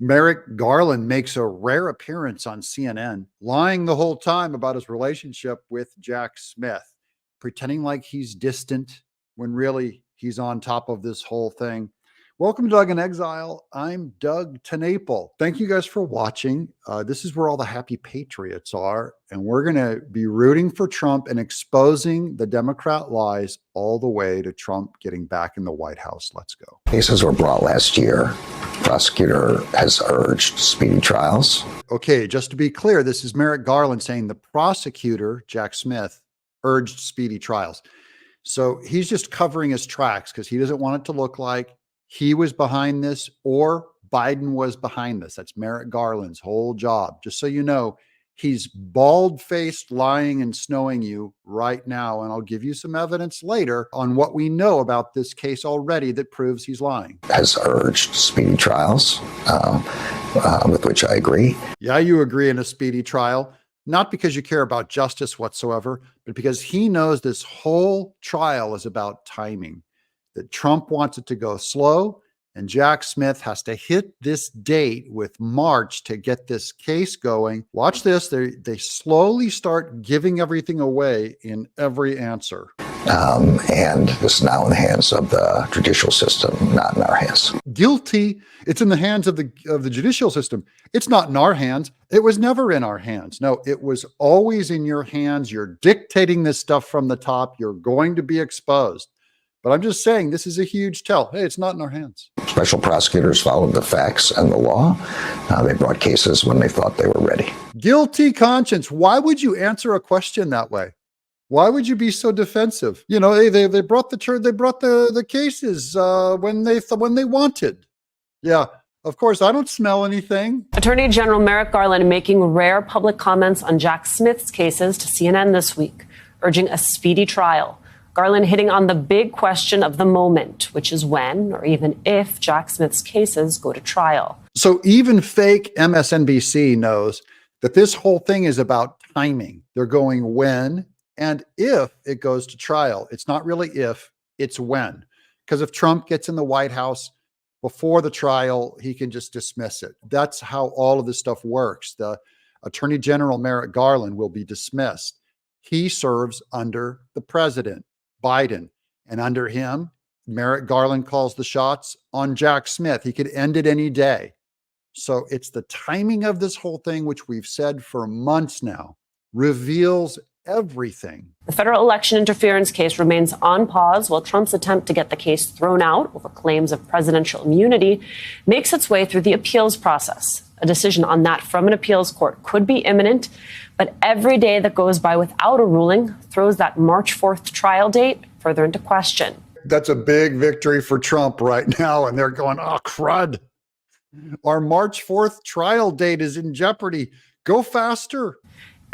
Merrick Garland makes a rare appearance on CNN, lying the whole time about his relationship with Jack Smith, pretending like he's distant when really he's on top of this whole thing. Welcome to Doug in Exile. I'm Doug Tenaple. Thank you guys for watching. This is where all the happy patriots are, and we're going to be rooting for Trump and exposing the Democrat lies all the way to Trump getting back in the White House. Let's go. Cases were brought last year. Prosecutor has urged speedy trials. Okay, just to be clear, this is Merrick Garland saying the prosecutor, Jack Smith, urged speedy trials. So he's just covering his tracks because he doesn't want it to look like he was behind this or Biden was behind this. That's Merrick Garland's whole job. Just so you know, he's bald-faced lying and snowing you right now. And I'll give you some evidence later on what we know about this case already that proves he's lying. Has urged speedy trials, with which I agree. Yeah, you agree in a speedy trial, not because you care about justice whatsoever, but because he knows this whole trial is about timing. That Trump wants it to go slow, and Jack Smith has to hit this date with March to get this case going. Watch this. They slowly start giving everything away in every answer. And this is now in the hands of the judicial system, not in our hands. Guilty. It's in the hands of the judicial system. It's not in our hands. It was never in our hands. No, it was always in your hands. You're dictating this stuff from the top. You're going to be exposed. But I'm just saying this is a huge tell. Hey, it's not in our hands. Special prosecutors followed the facts and the law. They brought cases when they thought they were ready. Guilty conscience. Why would you answer a question that way? Why would you be so defensive? You know, they brought the cases when they wanted. Yeah, of course, I don't smell anything. Attorney General Merrick Garland making rare public comments on Jack Smith's cases to CNN this week, urging a speedy trial. Garland hitting on the big question of the moment, which is when or even if Jack Smith's cases go to trial. So even fake MSNBC knows that this whole thing is about timing. They're going when and if it goes to trial. It's not really if, it's when. Because if Trump gets in the White House before the trial, he can just dismiss it. That's how all of this stuff works. The Attorney General Merrick Garland will be dismissed. He serves under the president, Biden, and under him, Merrick Garland calls the shots on Jack Smith. He could end it any day. So it's the timing of this whole thing, which we've said for months now, reveals everything. The federal election interference case remains on pause while Trump's attempt to get the case thrown out over claims of presidential immunity makes its way through the appeals process. A decision on that from an appeals court could be imminent, but every day that goes by without a ruling throws that March 4th trial date further into question. That's a big victory for Trump right now, and they're going, oh, crud. Our March 4th trial date is in jeopardy. Go faster.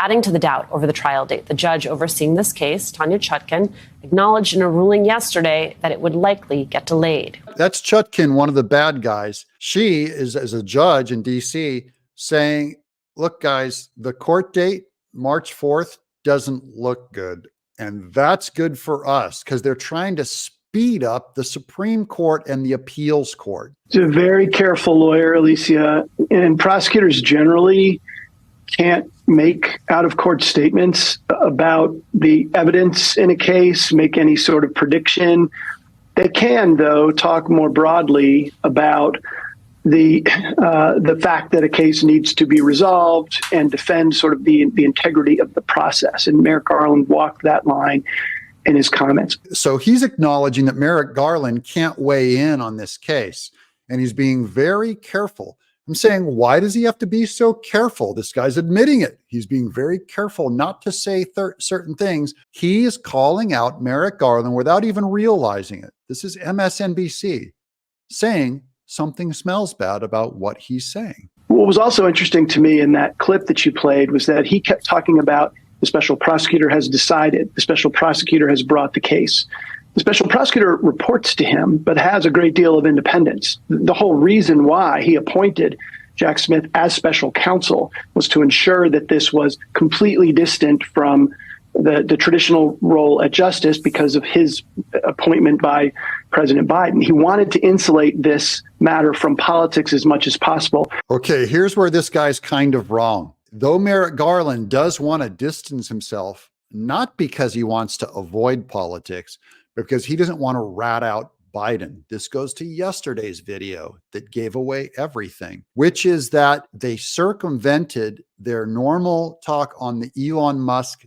Adding to the doubt over the trial date, the judge overseeing this case, Tanya Chutkan, acknowledged in a ruling yesterday that it would likely get delayed. That's Chutkan, one of the bad guys. She is, as a judge in D.C., saying, look, guys, the court date, March 4th, doesn't look good. And that's good for us because they're trying to speed up the Supreme Court and the appeals court. He's a very careful lawyer, Alicia, and prosecutors generally can't make out-of-court statements about the evidence in a case, make any sort of prediction. They can, though, talk more broadly about the fact that a case needs to be resolved and defend sort of the integrity of the process. And Merrick Garland walked that line in his comments. So he's acknowledging that Merrick Garland can't weigh in on this case, and he's being very careful. I'm saying, why does he have to be so careful? This guy's admitting it. He's being very careful not to say certain things. He is calling out Merrick Garland without even realizing it. This is MSNBC saying something smells bad about what he's saying. What was also interesting to me in that clip that you played was that he kept talking about the special prosecutor has decided, the special prosecutor has brought the case. The special prosecutor reports to him, but has a great deal of independence. The whole reason why he appointed Jack Smith as special counsel was to ensure that this was completely distant from the traditional role at justice because of his appointment by President Biden. He wanted to insulate this matter from politics as much as possible. Okay, here's where this guy's kind of wrong. Though Merrick Garland does want to distance himself, not because he wants to avoid politics, but because he doesn't want to rat out Biden. This goes to yesterday's video that gave away everything, which is that they circumvented their normal talk on the Elon Musk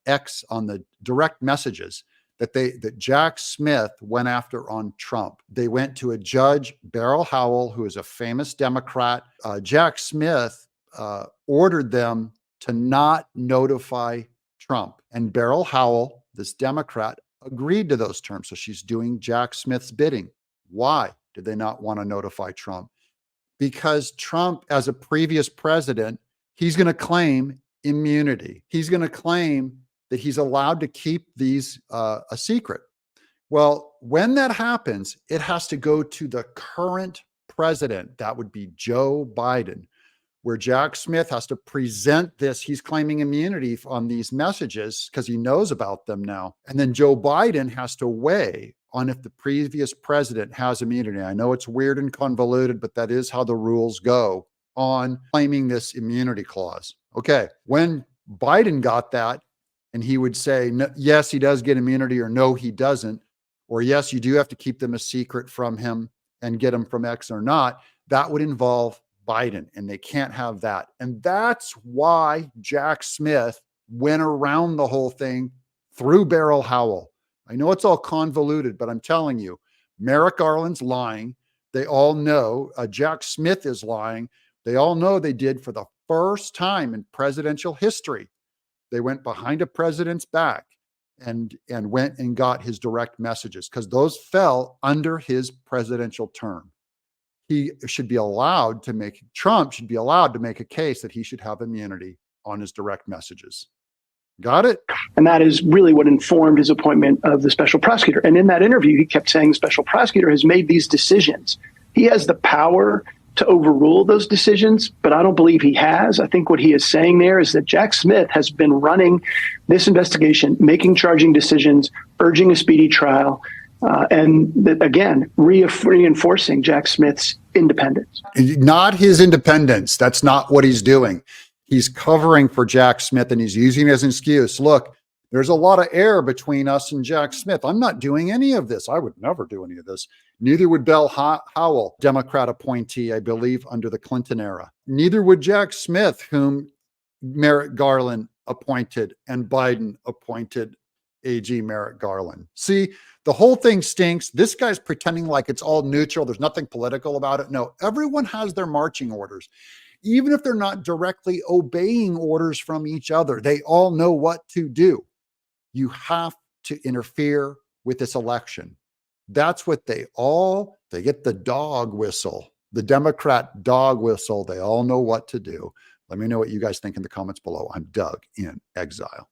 X on the direct messages that Jack Smith went after on Trump. They went to a judge, Beryl Howell, who is a famous Democrat. Jack Smith ordered them to not notify Trump. And Beryl Howell, this Democrat, agreed to those terms. So she's doing Jack Smith's bidding. Why did they not want to notify Trump? Because Trump, as a previous president, he's going to claim immunity. He's going to claim that he's allowed to keep these a secret. Well, when that happens, it has to go to the current president. That would be Joe Biden, where Jack Smith has to present this. He's claiming immunity on these messages because he knows about them now. And then Joe Biden has to weigh on if the previous president has immunity. I know it's weird and convoluted, but that is how the rules go on claiming this immunity clause. Okay, when Biden got that, and he would say, no, yes, he does get immunity, or no, he doesn't, or yes, you do have to keep them a secret from him and get them from X or not, that would involve Biden, and they can't have that. And that's why Jack Smith went around the whole thing through Beryl Howell. I know it's all convoluted, but I'm telling you, Merrick Garland's lying. They all know Jack Smith is lying. They all know they did for the first time in presidential history. They went behind a president's back and went and got his direct messages because those fell under his presidential term. He should be allowed to make, Trump should be allowed to make a case that he should have immunity on his direct messages. Got it? And that is really what informed his appointment of the special prosecutor. And in that interview, he kept saying the special prosecutor has made these decisions. He has the power to overrule those decisions, but I don't believe he has. I think what he is saying there is that Jack Smith has been running this investigation, making charging decisions, urging a speedy trial, and that, again, reinforcing Jack Smith's independence. Not his independence. That's not what he's doing. He's covering for Jack Smith, and he's using it as an excuse. Look, there's a lot of air between us and Jack Smith. I'm not doing any of this. I would never do any of this. Neither would Beryl Howell, Democrat appointee, I believe, under the Clinton era. Neither would Jack Smith, whom Merrick Garland appointed and Biden appointed AG Merrick Garland. See, the whole thing stinks. This guy's pretending like it's all neutral. There's nothing political about it. No, everyone has their marching orders. Even if they're not directly obeying orders from each other, they all know what to do. You have to interfere with this election. That's what they get the dog whistle, the Democrat dog whistle. They all know what to do. Let me know what you guys think in the comments below. I'm Doug in Exile.